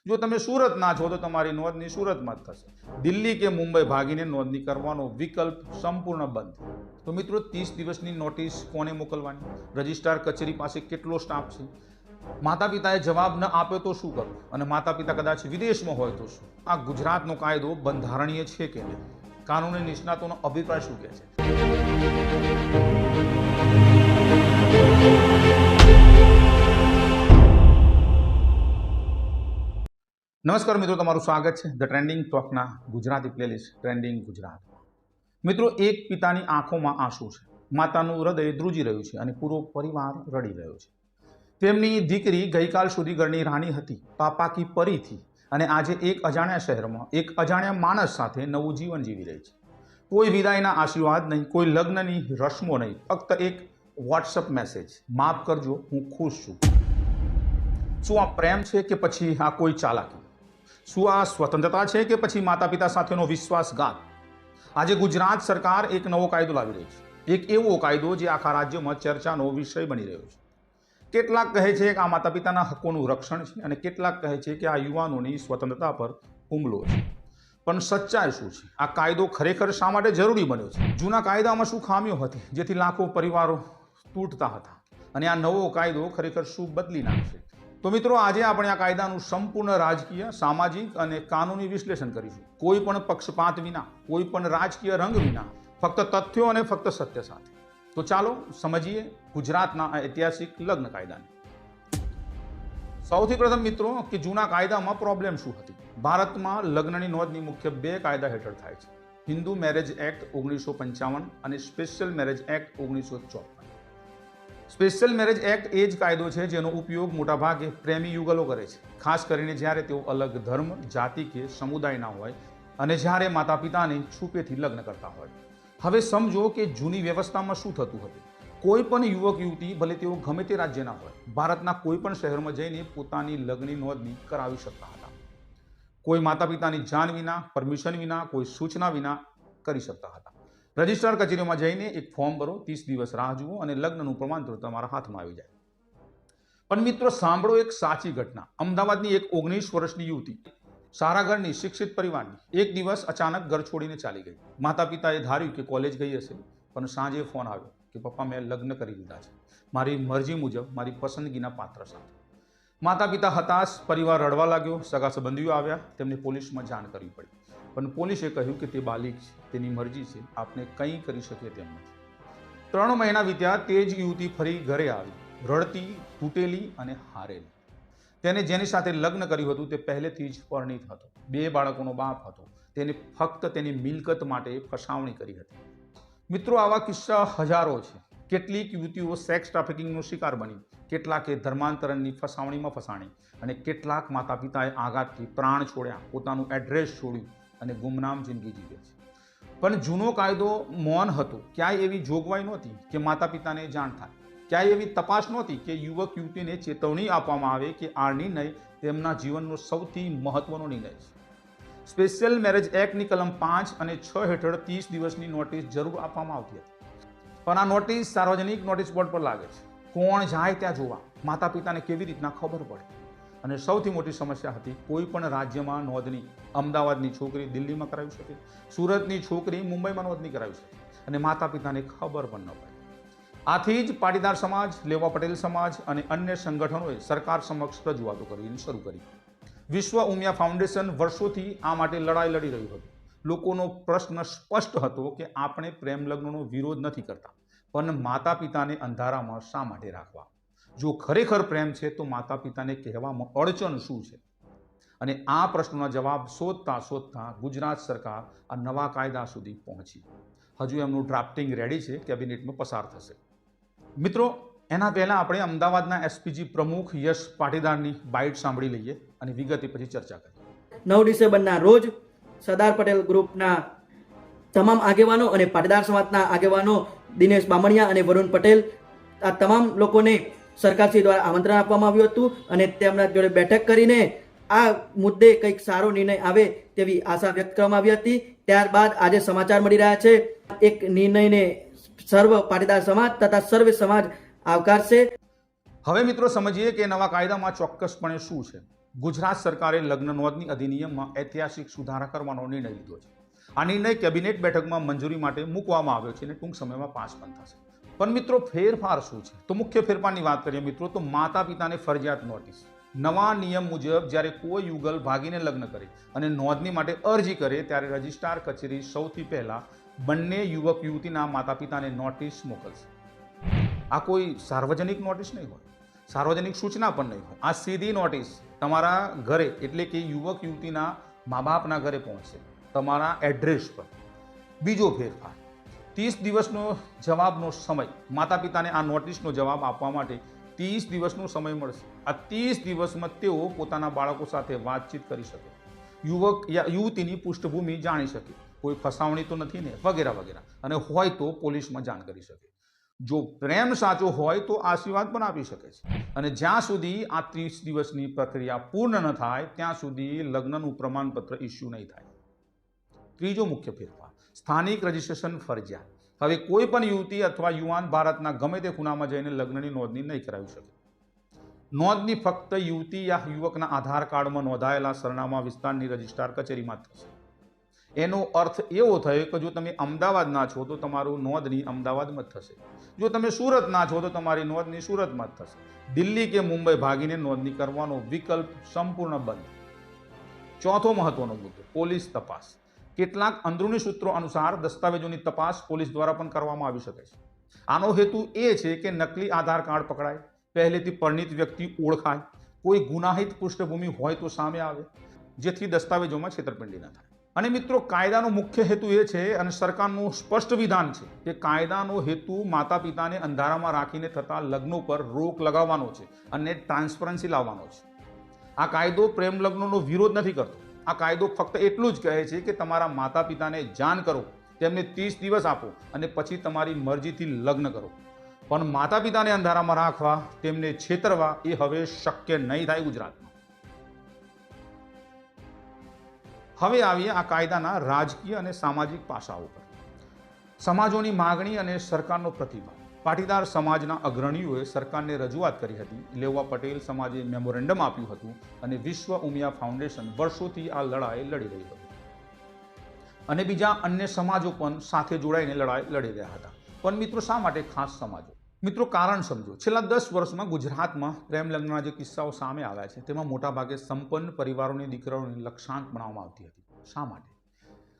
જો તમે સુરતના છો તો તમારી નોંધણી સુરતમાં જ થશે. દિલ્હી કે મુંબઈ ભાગીને નોંધણી કરવાનો વિકલ્પ સંપૂર્ણ બંધ. તો મિત્રો 30 દિવસની નોટિસ કોને મોકલવાની? રજિસ્ટ્રાર કચેરી પાસે કેટલો સ્ટાફ છે? માતા પિતાએ જવાબ ન આપ્યો તો શું કરવું? અને માતા પિતા કદાચ વિદેશમાં હોય તો શું? આ ગુજરાતનો કાયદો બંધારણીય છે કે નહીં? કાનૂની નિષ્ણાતોનો અભિપ્રાય શું કહે છે? નમસ્કાર મિત્રો, તમારું સ્વાગત છે ધ ટ્રેન્ડિંગ ટોકના ગુજરાતી પ્લેલિસ્ટ ટ્રેન્ડિંગ ગુજરાત. મિત્રો, એક પિતાની આંખોમાં આંસુ છે, માતાનું હૃદય ધ્રુજી રહ્યું છે અને પૂરો પરિવાર રડી રહ્યો છે. તેમની દીકરી ગઈકાલ સુધી ઘરની રાણી હતી, પાપા કી પરી થી, અને આજે એક અજાણ્યા શહેરમાં એક અજાણ્યા માણસ સાથે નવું જીવન જીવી રહી છે. કોઈ વિદાયના આશીર્વાદ નહીં, કોઈ લગ્નની રસમો નહીં, ફક્ત એક વોટ્સઅપ મેસેજ: માફ કરજો, હું ખુશ છું. શું આ પ્રેમ છે કે પછી આ કોઈ ચાલાકી? શું આ સ્વતંત્રતા છે કે પછી માતા પિતા સાથેનો વિશ્વાસઘાત? આજે ગુજરાત સરકાર એક નવો કાયદો લાવી રહી છે, એક એવો કાયદો જે આખા રાજ્યમાં ચર્ચાનો વિષય બની રહ્યો છે. કેટલાક કહે છે કે આ માતા પિતાના હકોનું રક્ષણ છે અને કેટલાક કહે છે કે આ યુવાનોની સ્વતંત્રતા પર હુમલો છે. પણ સચ્ચાઈ શું છે? આ કાયદો ખરેખર શા માટે જરૂરી બન્યો છે? જૂના કાયદામાં શું ખામીઓ હતી જેથી લાખો પરિવારો તૂટતા હતા? અને આ નવો કાયદો ખરેખર શું બદલી નાખશે? તો મિત્રો, આજે આપણે આ કાયદાનું સંપૂર્ણ રાજકીય, સામાજિક અને કાનૂની વિશ્લેષણ કરીશું. કોઈ પણ પક્ષપાત વિના, કોઈ પણ રાજકીય રંગ વિના, ફક્ત તથ્યો અને ફક્ત સત્ય સાથે. તો ચાલો સમજીએ ગુજરાતના આ ઐતિહાસિક લગ્ન કાયદાને. સૌથી પ્રથમ મિત્રો, કે જૂના કાયદામાં પ્રોબ્લેમ શું હતી? ભારતમાં લગ્નની નોંધણી મુખ્ય બે કાયદા હેઠળ થાય છે: હિન્દુ મેરેજ એક્ટ 1955 અને special marriage act 1954. Special marriage act એ જ કાયદો છે જેનો ઉપયોગ મોટાભાગે પ્રેમી યુગલો કરે છે, ખાસ કરીને જ્યારે તેઓ અલગ ધર્મ, જાતિ કે સમુદાયના હોય અને જ્યારે માતા પિતાને છુપેથી લગ્ન કરતા હોય. હવે સમજો કે જૂની વ્યવસ્થામાં શું થતું હતું. કોઈ પણ યુવક યુવતી, ભલે તેઓ ગમે તે રાજ્યના હોય, ભારતના કોઈ પણ શહેરમાં જઈને પોતાની લગ્નની નોંધણી કરાવી શકતા હતા. કોઈ માતા પિતાની જાણ વિના, પરમિશન વિના, કોઈ સૂચના વિના કરી શકતા હતા. રજિસ્ટ્રાર કચેરીમાં જઈને એક ફોર્મ ભરો, 30 દિવસ રાહ જુઓ અને લગ્નનું પ્રમાણપત્ર તમારા હાથમાં આવી જાય. પણ મિત્રો, સાંભળો એક સાચી ઘટના. અમદાવાદની એક 19 વર્ષની યુવતી, સારા ઘરની, શિક્ષિત પરિવારની, એક દિવસ અચાનક ઘર છોડીને ચાલી ગઈ. માતા પિતાએ ધાર્યું કે કોલેજ ગઈ હશે, પણ સાંજે ફોન આવ્યો કે પપ્પા, મેં લગ્ન કરી દીધા છે, મારી મરજી મુજબ, મારી પસંદગીના પાત્ર સાથે. માતા પિતા હતાશ, પરિવાર રડવા લાગ્યો, સગા સંબંધીઓ આવ્યા, તેમને પોલીસમાં જાણ કરવી પડી. પણ પોલીસે કહ્યું કે તે બાલિક છે, તેની મરજી છે, આપણે કંઈ કરી શકીએ તેમ નથી. 3 મહિના વીત્યા, તે જ યુવતી ફરી ઘરે આવી, રડતી, તૂટેલી અને હારેલી. તેને જેની સાથે લગ્ન કર્યું હતું તે પહેલેથી જ પરણિત હતો, 2 બાળકોનો બાપ હતો. તેને ફક્ત તેની મિલકત માટે ફસાવણી કરી હતી. મિત્રો, આવા કિસ્સા હજારો છે. કેટલીક યુવતીઓ સેક્સ ટ્રાફિકિંગનો શિકાર બની, કેટલાકે ધર્માંતરણની ફસાવણીમાં ફસાણી અને કેટલાક માતા પિતાએ આઘાતથી પ્રાણ છોડ્યા, પોતાનું એડ્રેસ છોડ્યું અને ગુમનામ જિંદગી જીવે છે. પણ જૂનો કાયદો મૌન હતો. ક્યાંય એવી જોગવાઈ નહોતી કે માતા પિતાને જાણ થાય. ક્યાંય એવી તપાસ નહોતી કે યુવક યુવતીને ચેતવણી આપવામાં આવે કે આ નિર્ણય તેમના જીવનનો સૌથી મહત્વનો નિર્ણય છે. સ્પેશિયલ મેરેજ એક્ટની કલમ 5 અને 6 હેઠળ 30 દિવસની નોટિસ જરૂર આપવામાં આવતી હતી. પણ આ નોટિસ સાર્વજનિક નોટિસ બોર્ડ પર લાગે છે. કોણ જાય ત્યાં જોવા? માતા પિતાને કેવી રીતના ખબર પડે? અને સૌથી મોટી સમસ્યા હતી, કોઈ પણ રાજ્યમાં નોંધણી. અમદાવાદની છોકરી દિલ્હીમાં કરાવી શકે, સુરતની છોકરી મુંબઈમાં નોંધણી કરાવી શકે, અને માતા પિતાને ખબર પણ ન પડે. આથી જ પાટીદાર સમાજ, લેવા પટેલ સમાજ અને અન્ય સંગઠનોએ સરકાર સમક્ષ રજૂઆતો કરીને શરૂ કરી. વિશ્વ ઉમિયા ફાઉન્ડેશન વર્ષોથી આ માટે લડાઈ લડી રહ્યું હતું. લોકોનો પ્રશ્ન સ્પષ્ટ હતો કે આપણે પ્રેમ લગ્નનો વિરોધ નથી કરતા, પણ માતા પિતાને અંધારામાં શા માટે રાખવા? જો ખરેખર પ્રેમ છે તો માતા પિતાને કહેવામાં અડચણ શું છે? અને આ પ્રશ્નોના જવાબ શોધતા શોધતા ગુજરાત સરકાર આ નવા કાયદા સુધી પહોંચી. હજુ એમનું ડ્રાફ્ટિંગ રેડી છે, કેબિનેટમાં પસાર થશે. મિત્રો, એના પહેલાં આપણે અમદાવાદના એસપીજી પ્રમુખ યશ પાટીદારની બાઇટ સાંભળી લઈએ અને વિગતે પછી ચર્ચા કરીએ. 9 ડિસેમ્બરના રોજ સરદાર પટેલ ગ્રુપના તમામ આગેવાનો અને પાટીદાર સમાજના આગેવાનો દિનેશ બામણિયા અને વરુણ પટેલ, આ તમામ લોકોને સરકારશ્રી દ્વારા આમંત્રણ આપવામાં આવ્યું હતું અને તેમના જોડે બેઠક કરીને આ મુદ્દે કંઈક સારો નિર્ણય આવે તેવી આશા વ્યક્ત કરવામાં આવી હતી. ત્યારબાદ આજે સમાચાર મળી રહ્યા છે, એક નિર્ણયને સર્વ પાટીદાર સમાજ તથા સર્વે સમાજ આવકારશે. હવે મિત્રો સમજીએ કે નવા કાયદામાં ચોક્કસપણે શું છે. ગુજરાત સરકારે લગ્ન નોંધણી અધિનિયમમાં ઐતિહાસિક સુધારા કરવાનો નિર્ણય લીધો છે. આ નિર્ણય કેબિનેટ બેઠકમાં મંજૂરી માટે મૂકવામાં આવ્યો છે અને ટૂંક સમયમાં પાસ પણ થશે. પણ મિત્રો ફેરફાર શું છે? તો મુખ્ય ફેરફારની વાત કરીએ મિત્રો તો માતા પિતાને ફરજિયાત નોટિસ. નવા નિયમ મુજબ જ્યારે કોઈ યુગલ ભાગીને લગ્ન કરે અને નોંધણી માટે અરજી કરે ત્યારે રજિસ્ટ્રાર કચેરી સૌથી પહેલા બંને યુવક યુવતીના માતા પિતાને નોટિસ મોકલશે. આ કોઈ સાર્વજનિક નોટિસ નહીં હોય, સાર્વજનિક સૂચના પણ નહીં હોય. આ સીધી નોટિસ તમારા ઘરે એટલે કે યુવક યુવતીના મા બાપના ઘરે પહોંચશે, તમારા એડ્રેસ પર. બીજો ફેરફાર, 30 દિવસનો જવાબનો સમય. માતા પિતાને આ નોટિસનો જવાબ આપવા માટે 30 દિવસનો સમય મળશે. આ 30 દિવસમાં તેઓ પોતાના બાળકો સાથે વાતચીત કરી શકે, યુવક યા યુવતીની પૃષ્ઠભૂમિ જાણી શકે, કોઈ ફસાવણી તો નથી ને, વગેરે વગેરે. અને હોય તો પોલીસમાં જાણ કરી શકે. જો પ્રેમ સાચો હોય તો આશીર્વાદ પણ આપી શકે છે. અને જ્યાં સુધી આ 30 દિવસની પ્રક્રિયા પૂર્ણ ન થાય ત્યાં સુધી લગ્નનું પ્રમાણપત્ર ઇસ્યુ નહીં થાય. ત્રીજો મુખ્ય ફેરફાર, સ્થાનિક રજિસ્ટ્રેશન ફરજિયાત. હવે કોઈ પણ યુવતી અથવા યુવાન ભારતના ગમે તે ખૂણામાં જઈને લગ્નની નોંધણી નહીં કરાવી શકે. નોંધણી ફક્ત યુવતી યા યુવકના આધાર કાર્ડમાં નોંધાયેલા સરનામા વિસ્તારની રજિસ્ટ્રાર કચેરીમાં થશે. એનો અર્થ એવો થયો કે જો તમે અમદાવાદના છો તો તમારું નોંધણી અમદાવાદમાં જ થશે. જો તમે સુરતના છો તો તમારી નોંધણી સુરતમાં જ થશે. દિલ્હી કે મુંબઈ ભાગીને નોંધણી કરવાનો વિકલ્પ સંપૂર્ણ બંધ. ચોથો મહત્વનો મુદ્દો, પોલીસ તપાસ. કેટલાક અંદરૂની સૂત્રો અનુસાર દસ્તાવેજોની તપાસ પોલીસ દ્વારા પણ કરવામાં આવી શકે છે. આનો હેતુ એ છે કે નકલી આધાર કાર્ડ પકડાય, પહેલેથી પરિણિત વ્યક્તિ ઓળખાય, કોઈ ગુનાહિત પૃષ્ઠભૂમિ હોય તો સામે આવે, જેથી દસ્તાવેજોમાં છેતરપિંડી ન થાય. અને મિત્રો, કાયદાનો મુખ્ય હેતુ એ છે અને સરકારનું સ્પષ્ટ વિધાન છે કે કાયદાનો હેતુ માતા પિતાને અંધારામાં રાખીને થતા લગ્નો પર રોક લગાવવાનો છે અને ટ્રાન્સપરન્સી લાવવાનો છે. આ કાયદો પ્રેમ લગ્નનો વિરોધ નથી કરતો. આ કાયદો ફક્ત એટલું જ કહે છે કે તમારા માતા પિતાને જાણ કરો, તેમને 30 દિવસ આપો અને પછી તમારી મરજીથી લગ્ન કરો. પણ માતા પિતાને અંધારામાં રાખવા, તેમને છેતરવા એ હવે શક્ય નહીં થાય ગુજરાતમાં. હવે આવીએ આ કાયદાના રાજકીય અને સામાજિક પાસાઓ પર. સમાજોની માગણી અને સરકારનો પ્રતિભાવ. પાટીદાર સમાજના અગ્રણીઓએ સરકારને રજૂઆત કરી હતી. લેઉવા પટેલ સમાજે મેમોરેન્ડમ આપ્યું હતું અને વિશ્વ ઉમિયા ફાઉન્ડેશન વર્ષોથી આ લડાઈ લડી રહી હતી. અને બીજા અન્ય સમાજો પણ સાથે જોડાઈને લડાઈ લડી રહ્યા હતા. પણ મિત્રો, શા માટે ખાસ સમાજો? મિત્રો, કારણ સમજો. છેલ્લા 10 વર્ષમાં ગુજરાતમાં પ્રેમ લગ્નના જે કિસ્સાઓ સામે આવ્યા છે તેમાં મોટાભાગે સંપન્ન પરિવારોની દીકરીઓને લક્ષ્યાંક બનાવવામાં આવતી હતી. શા માટે?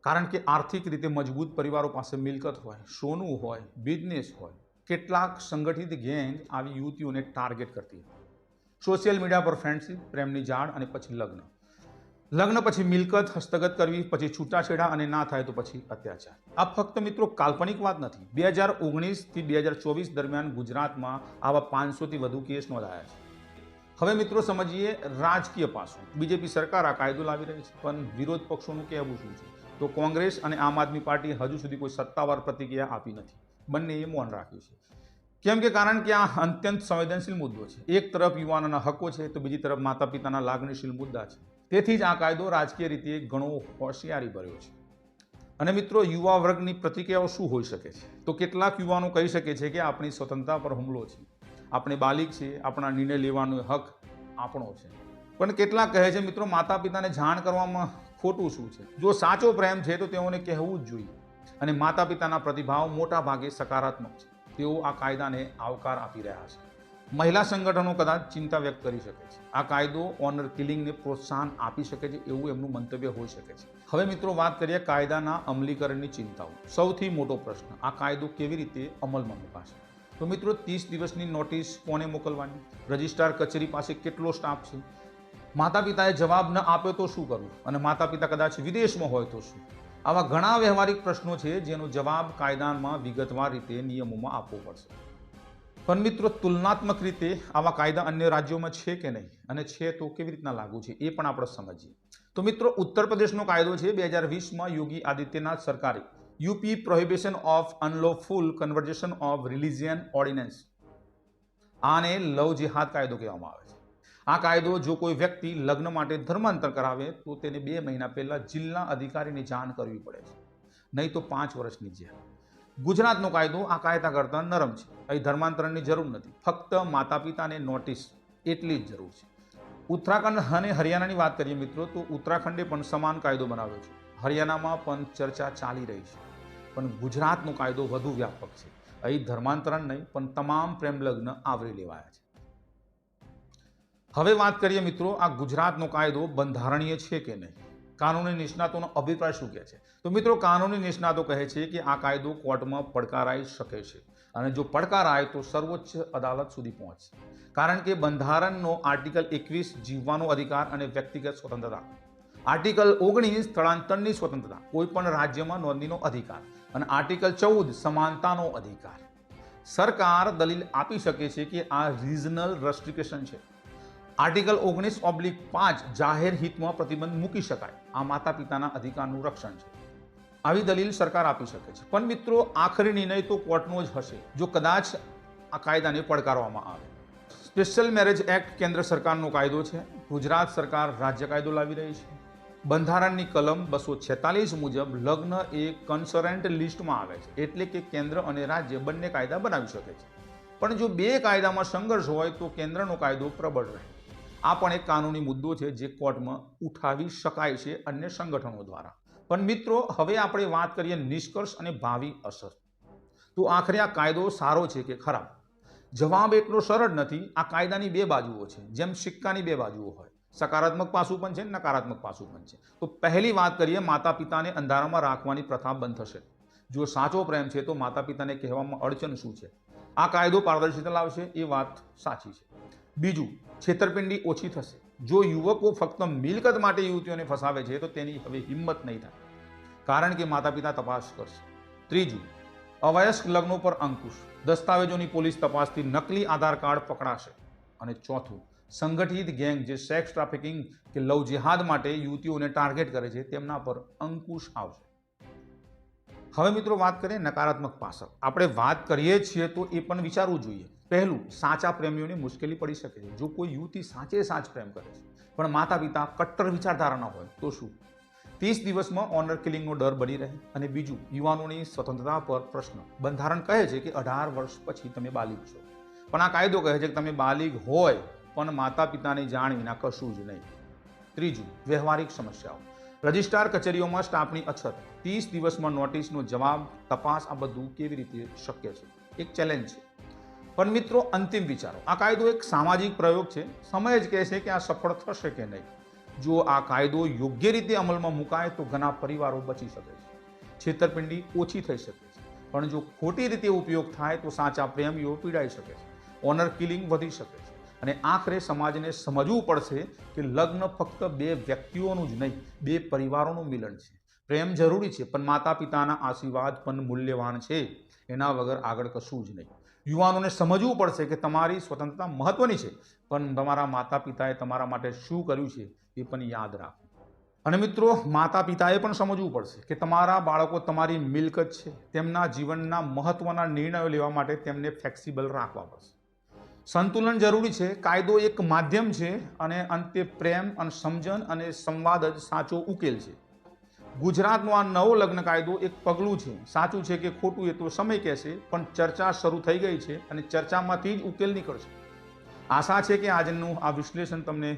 કારણ કે આર્થિક રીતે મજબૂત પરિવારો પાસે મિલકત હોય, સોનું હોય, બિઝનેસ હોય. કેટલાક સંગઠિત ગેંગ આવી યુવતીઓને ટાર્ગેટ કરતી હતી. સોશિયલ મીડિયા પર ફ્રેન્ડશિપ, પ્રેમની જાળ અને પછી લગ્ન. લગ્ન પછી મિલકત હસ્તગત કરવી, પછી છૂટાછેડા અને ના થાય તો પછી અત્યાચાર. આ ફક્ત મિત્રો કાલ્પનિક વાત નથી. 2019 થી 2024 દરમિયાન ગુજરાતમાં આવા 500થી વધુ કેસ નોંધાયા છે. હવે મિત્રો સમજીએ રાજકીય પાસું. બીજેપી સરકાર આ કાયદો લાવી રહી છે, પણ વિરોધ પક્ષોનું કહેવું શું છે? તો કોંગ્રેસ અને આમ આદમી પાર્ટી હજુ સુધી કોઈ સત્તાવાર પ્રતિક્રિયા આપી નથી. બંનેએ મૌન રાખ્યું છે. કેમ કે કારણ કે આ અત્યંત સંવેદનશીલ મુદ્દો છે. એક તરફ યુવાનોના હકો છે તો બીજી તરફ માતા પિતાના લાગણીશીલ મુદ્દા છે. તેથી જ આ કાયદો રાજકીય રીતે ઘણો હોશિયારી ભર્યો છે. અને મિત્રો, યુવા વર્ગની પ્રતિક્રિયાઓ શું હોઈ શકે છે? તો કેટલાક યુવાનો કહી શકે છે કે આપણી સ્વતંત્રતા પર હુમલો છે, આપણે બાલિક છે, આપણા નિર્ણય લેવાનો હક આપણો છે. પણ કેટલાક કહે છે મિત્રો, માતા પિતાને જાણ કરવામાં ખોટું શું છે? જો સાચો પ્રેમ છે તો તેઓને કહેવું જ જોઈએ. અને માતા પિતાના પ્રતિભાવ મોટા ભાગે સકારાત્મક છે. તેઓ આ કાયદાને આવકાર આપી રહ્યા છે. મહિલા સંગઠનો કદાચ ચિંતા વ્યક્ત કરી શકે છે. આ કાયદો ઓનર કિલિંગને પ્રોત્સાહન આપી શકે છે એવું એમનું મંતવ્ય હોઈ શકે છે. હવે મિત્રો, વાત કરીએ કાયદાના અમલીકરણની ચિંતાઓ. સૌથી મોટો પ્રશ્ન, આ કાયદો કેવી રીતે અમલમાં મુકાશે? તો મિત્રો, 30 દિવસની નોટિસ કોને મોકલવાની? રજિસ્ટ્રાર કચેરી પાસે કેટલો સ્ટાફ છે? માતા પિતાએ જવાબ ન આપ્યો તો શું કરવું? અને માતા પિતા કદાચ વિદેશમાં હોય તો શું? આવા ઘણા વ્યવહારિક પ્રશ્નો છે જેનો જવાબ કાયદામાં વિગતવાર રીતે નિયમોમાં આપવો પડશે. પણ મિત્રો, તુલનાત્મક રીતે આવા કાયદા અન્ય રાજ્યોમાં છે કે નહીં, અને છે તો કેવી રીતના લાગુ છે એ પણ આપણે સમજીએ. તો મિત્રો, ઉત્તર પ્રદેશનો કાયદો છે. 2020માં યોગી આદિત્યનાથ સરકારે UP prohibition of unlawful conversion of religion ordnance, આને લવ જેહાદ કાયદો કહેવામાં આવે છે. આ કાયદો જો કોઈ વ્યક્તિ લગ્ન માટે ધર્માંતર કરાવે તો તેને 2 મહિના પહેલા જિલ્લા અધિકારીને જાણ કરવી પડે છે, નહીં તો 5 વર્ષની જેલ. ગુજરાતનો કાયદો આ કાયદા કરતાં નરમ છે. અહીં ધર્માંતરણની જરૂર નથી, ફક્ત માતા પિતાને નોટિસ એટલી જ જરૂર છે. ઉત્તરાખંડ અને હરિયાણાની વાત કરીએ મિત્રો, તો ઉત્તરાખંડે પણ સમાન કાયદો બનાવ્યો છે. હરિયાણામાં પણ ચર્ચા ચાલી રહી છે, પણ ગુજરાતનો કાયદો વધુ વ્યાપક છે. અહીં ધર્માંતરણ નહીં પણ તમામ પ્રેમ લગ્ન આવરી લેવાયા છે. હવે વાત કરીએ મિત્રો, આ ગુજરાતનો કાયદો બંધારણીય છે કે નહીં. કાનૂની નિષ્ણાતોનો અભિપ્રાય શું કહે છે? તો મિત્રો, કાનૂની નિષ્ણાતો કહે છે કે આ કાયદો કોર્ટમાં પડકારાઈ શકે છે, અને જો પડકારાય તો સર્વોચ્ચ અદાલત સુધી પહોંચશે. કારણ કે બંધારણનો આર્ટિકલ 21 જીવવાનો અધિકાર અને વ્યક્તિગત સ્વતંત્રતા, આર્ટિકલ 19 સ્થળાંતરની સ્વતંત્રતા, કોઈ પણ રાજ્યમાં નોંધણીનો અધિકાર, અને આર્ટિકલ 14 સમાનતાનો અધિકાર. સરકાર દલીલ આપી શકે છે કે આ રિજનલ રેસ્ટ્રિક્શન છે. આર્ટિકલ 19/5 જાહેર હિતમાં પ્રતિબંધ મૂકી શકાય, આ માતા પિતાના અધિકારનું રક્ષણ છે. આવી દલીલ સરકાર આપી શકે છે. પણ મિત્રો, આખરી નિર્ણય તો કોર્ટનો જ હશે જો કદાચ આ કાયદાને પડકારવામાં આવે. સ્પેશિયલ મેરેજ એક્ટ કેન્દ્ર સરકારનો કાયદો છે. ગુજરાત સરકાર રાજ્ય કાયદો લાવી રહી છે. બંધારણની કલમ 246 મુજબ લગ્ન એ કન્સરન્ટ લિસ્ટમાં આવે છે, એટલે કે કેન્દ્ર અને રાજ્ય બંને કાયદા બનાવી શકે છે. પણ જો બે કાયદામાં સંઘર્ષ હોય તો કેન્દ્રનો કાયદો પ્રબળ રહે. આ પણ એક કાનૂની મુદ્દો છે જે કોર્ટમાં ઉઠાવી શકાય છે અન્ય સંગઠનો દ્વારા. પણ મિત્રો, હવે આપણે વાત કરીએ નિષ્કર્ષ અને ભાવિ અસર. તો આખરે આ કાયદો સારો છે કે ખરાબ? જવાબ એટલો સરળ નથી. આ કાયદાની બે બાજુઓ છે, જેમ સિક્કાની બે બાજુઓ હોય. સકારાત્મક પાસું પણ છે, નકારાત્મક પાસું પણ છે. તો પહેલી વાત કરીએ, માતા પિતાને અંધારામાં રાખવાની પ્રથા બંધ થશે. જો સાચો પ્રેમ છે તો માતા પિતાને કહેવામાં અડચણ શું છે? આ કાયદો પારદર્શિતા લાવશે, એ વાત સાચી છે. બીજું, છેતરપિંડી ઓછી થશે. જો યુવકો ફક્ત મિલકત માટે યુવતીઓને ફસાવે છે તો તેની હવે હિંમત નહીં થાય, કારણ કે માતા પિતા તપાસ કરશે. ત્રીજું, અવયસ્ક લગ્નો પર અંકુશ. દસ્તાવેજોની પોલીસ તપાસથી નકલી આધાર કાર્ડ પકડાશે. અને ચોથું, સંગઠિત ગેંગ જે સેક્સ ટ્રાફિકિંગ કે લવ જેહાદ માટે યુવતીઓને ટાર્ગેટ કરે છે તેમના પર અંકુશ આવશે. હવે મિત્રો, વાત કરીએ નકારાત્મક પાસા. આપણે વાત કરીએ છીએ તો એ પણ વિચારવું જોઈએ. પહેલું, સાચા પ્રેમીઓને મુશ્કેલી પડી શકે છે. જો કોઈ યુવતી સાચ પ્રેમ કરે છે પણ માતા પિતા કટ્ટર વિચારધારાના હોય તો શું? 30 દિવસમાં ઓનર કિલિંગનો ડર બની રહે. અને બીજું, યુવાનોની સ્વતંત્રતા પર પ્રશ્ન. બંધારણ કહે છે કે 18 વર્ષ પછી તમે બાલિગ છો, પણ આ કાયદો કહે છે કે તમે બાલિગ હોય પણ માતા પિતાની જાણ વિના કશું જ નહીં. ત્રીજું, વ્યવહારિક સમસ્યાઓ. રજિસ્ટ્રાર કચેરીઓમાં સ્ટાફની અછત, 30 દિવસમાં નોટિસનો જવાબ, તપાસ, આ બધું કેવી રીતે શક્ય છે? એક ચેલેન્જ છે. પણ મિત્રો, અંતિમ વિચારો. આ કાયદો એક સામાજિક પ્રયોગ છે. સમય જ કહેશે કે આ સફળ થશે કે નહીં. જો આ કાયદો યોગ્ય રીતે અમલમાં મુકાય તો ઘણા પરિવારો બચી શકે છે, છેતરપિંડી ઓછી થઈ શકે છે. પણ જો ખોટી રીતે ઉપયોગ થાય તો સાચા પ્રેમીઓ પીડાઈ શકે છે, ઓનર કિલિંગ વધી શકે છે. અને આખરે સમાજને સમજવું પડશે કે લગ્ન ફક્ત બે વ્યક્તિઓનું જ નહીં, બે પરિવારોનું મિલન છે. પ્રેમ જરૂરી છે, પણ માતા પિતાના આશીર્વાદ પણ મૂલ્યવાન છે. એના વગર આગળ કશું જ નહીં. યુવાનોને સમજવું પડશે કે તમારી સ્વતંત્રતા મહત્વની છે, પણ તમારા માતા પિતાએ તમારા માટે શું કર્યું છે એ પણ યાદ રાખો. અને મિત્રો, માતા પિતાએ પણ સમજવું પડશે કે તમારા બાળકો તમારી મિલકત છે. તેમના જીવનના મહત્વના નિર્ણયો લેવા માટે તેમને ફ્લેક્સિબલ રાખવા પડશે. સંતુલન જરૂરી છે. કાયદો એક માધ્યમ છે અને અંતે પ્રેમ અને સમજણ અને સંવાદ જ સાચો ઉકેલ છે. ગુજરાતનો આ નવો લગ્ન કાયદો એક પગલું છે. સાચું છે કે ખોટું એ તો સમય કહેશે, પણ ચર્ચા શરૂ થઈ ગઈ છે અને ચર્ચામાંથી જ ઉકેલ નીકળશે. આશા છે કે આજનું આ વિશ્લેષણ તમને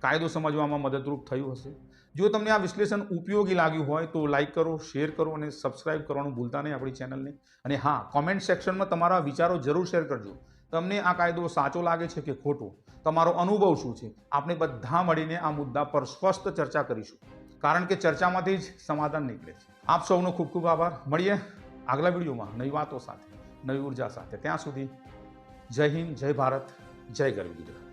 કાયદો સમજવામાં મદદરૂપ થયું હશે. જો તમને આ વિશ્લેષણ ઉપયોગી લાગ્યું હોય તો લાઈક કરો, શેર કરો અને સબસ્ક્રાઇબ કરવાનું ભૂલતા નહીં આપણી ચેનલને. અને હા, કોમેન્ટ સેક્શનમાં તમારા વિચારો જરૂર શેર કરજો. તમને આ કાયદો સાચો લાગે છે કે ખોટો? તમારો અનુભવ શું છે? આપણે બધા મળીને આ મુદ્દા પર સ્પષ્ટ ચર્ચા કરીશું, કારણ કે ચર્ચામાંથી જ સમાધાન નીકળે છે. આપ સૌનો ખૂબ ખૂબ આભાર. મળીએ આગલા વિડીયોમાં નવી વાતો સાથે, નવી ઉર્જા સાથે. ત્યાં સુધી જય હિન્દ, જય ભારત, જય ગરવી ગુજરાત.